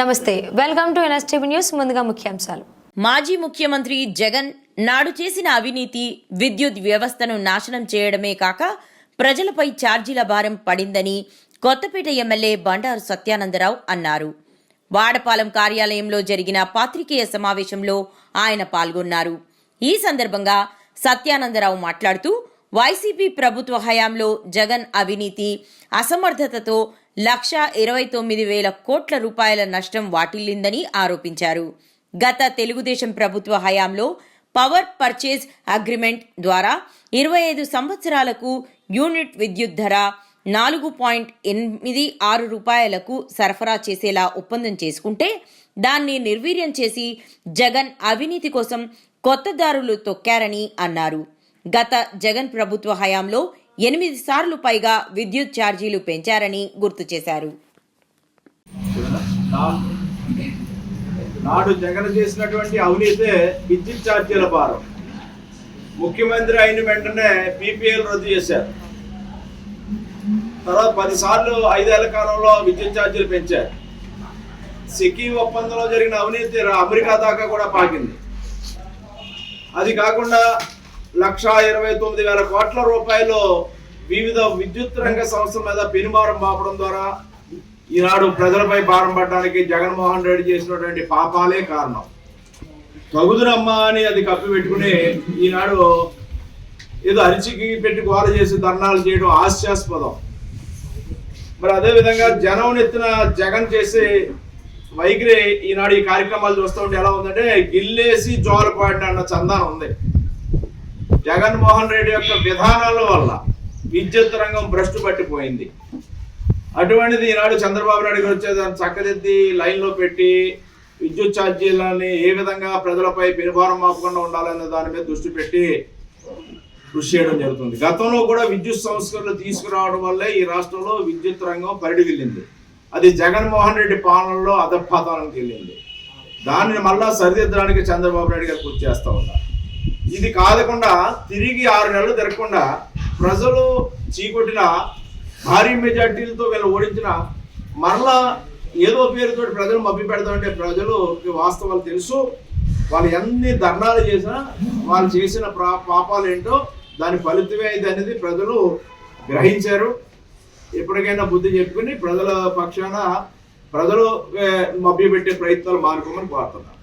నమస్తే, welcome to NSTV news. ముందుగా ముఖ్యాంశాలు. మాజీ ముఖ్యమంత్రి జగన్ నాడు చేసిన అవినీతి విద్యుత్ వ్యవస్థను నాశనం చేయడమే కాక ప్రజలపై ఛార్జీల భారం పడిందని కొత్తపేట ఎమ్మెల్యే బండారు సత్యానందరావు అన్నారు. వాడపాలెం కార్యాలయంలో జరిగిన పాత్రికేయ సమావేశంలో ఆయన పాల్గొన్నారు. ఈ సందర్భంగా సత్యానందరావు మాట్లాడుతూ వైసీపీ ప్రభుత్వ హయాంలో జగన్ అవినీతి అసమర్థతతో 1,29,000 కోట్ల రూపాయల నష్టం వాటిల్లిందని ఆరోపించారు. గత తెలుగుదేశం ప్రభుత్వ హయాంలో పవర్ పర్చేజ్ అగ్రిమెంట్ ద్వారా 25 సంవత్సరాలకు యూనిట్ విద్యుత్ ధర 4.86 రూపాయలకు సరఫరా చేసేలా ఒప్పందం చేసుకుంటే దాన్ని నిర్వీర్యం చేసి జగన్ అవినీతి కోసం కొత్త దారులు తొక్కారని అన్నారు. గత జగన్ ప్రభుత్వ హయాంలో 8 సార్లు పైగా విద్యుత్ ఛార్జీలు పెంచారని గుర్తు చేశారు. నాడు జగన్ చేసినటువంటి అవినీతే విద్యుత్ ఛార్జీల భారం. ముఖ్యమంత్రి అయిన వెంటనే పీపీఎల్ రద్దు చేశారు. తర్వాత 10 సార్లు 5 ఏళ్ల కాలంలో విద్యుత్ ఛార్జీలు పెంచారు. సెకీ ఒప్పందంలో జరిగిన అవినీతి అమెరికా దాకా కూడా పాకింది. అది కాకుండా 1,29,000 కోట్ల రూపాయలు వివిధ విద్యుత్ రంగ సంస్థల మీద పెనుభారం పాపడం ద్వారా ఈనాడు ప్రజలపై భారం పడడానికి జగన్మోహన్ రెడ్డి చేసినటువంటి పాపాలే కారణం. తగుదునమ్మా అని అది కప్పి పెట్టుకుని ఈనాడు ఏదో అరిచికి పెట్టి గోల చేసి ధర్నాలు చేయడం హాస్యాస్పదం. మరి అదేవిధంగా జనం ఎత్తిన జగన్ చేసే వైఖరి ఈనాడు ఈ కార్యక్రమాలు చూస్తూ ఉంటే ఎలా ఉందంటే గిల్లేసి జోలపాడిన అన్న చందానం ఉంది. జగన్మోహన్ రెడ్డి యొక్క విధానాల వల్ల విద్యుత్ రంగం భ్రష్టు పట్టిపోయింది. అటువంటిది ఈనాడు చంద్రబాబు నాయుడు గారు వచ్చేదాన్ని చక్కదిద్ది లైన్లో పెట్టి విద్యుత్ ఛార్జీలని ఏ విధంగా ప్రజలపై పెనుభారం మాపకుండా ఉండాలనే దాని మీద దృష్టి పెట్టి కృషి చేయడం జరుగుతుంది. గతంలో కూడా విద్యుత్ సంస్కరణలు తీసుకురావడం వల్లే ఈ రాష్ట్రంలో విద్యుత్ రంగం పరిడివిల్లింది. అది జగన్మోహన్ రెడ్డి పాలనలో అధపాతానికి వెళ్ళింది. దానిని మళ్ళా సరిదిద్దడానికి చంద్రబాబు నాయుడు గారు కృషి చేస్తూ ఉన్నారు. ఇది కాదకుండా తిరిగి 6 నెలలు తిరగకుండా ప్రజలు చీకొట్టిన భారీ మెజార్టీలతో వీళ్ళు ఓడించిన మరలా ఏదో పేరుతో ప్రజలు మభ్య పెడతామంటే ప్రజలు వాస్తవాలు తెలుసు. వాళ్ళు ఎన్ని ధర్నాలు చేసినా వాళ్ళు చేసిన పాపాలు ఏంటో దాని ఫలితమే ఇది అనేది ప్రజలు గ్రహించారు. ఎప్పటికైనా బుద్ధి చెప్పుకుని ప్రజల పక్షాన ప్రజలు మభ్య పెట్టే ప్రయత్నాలు మానుకోమని కోరుతున్నారు.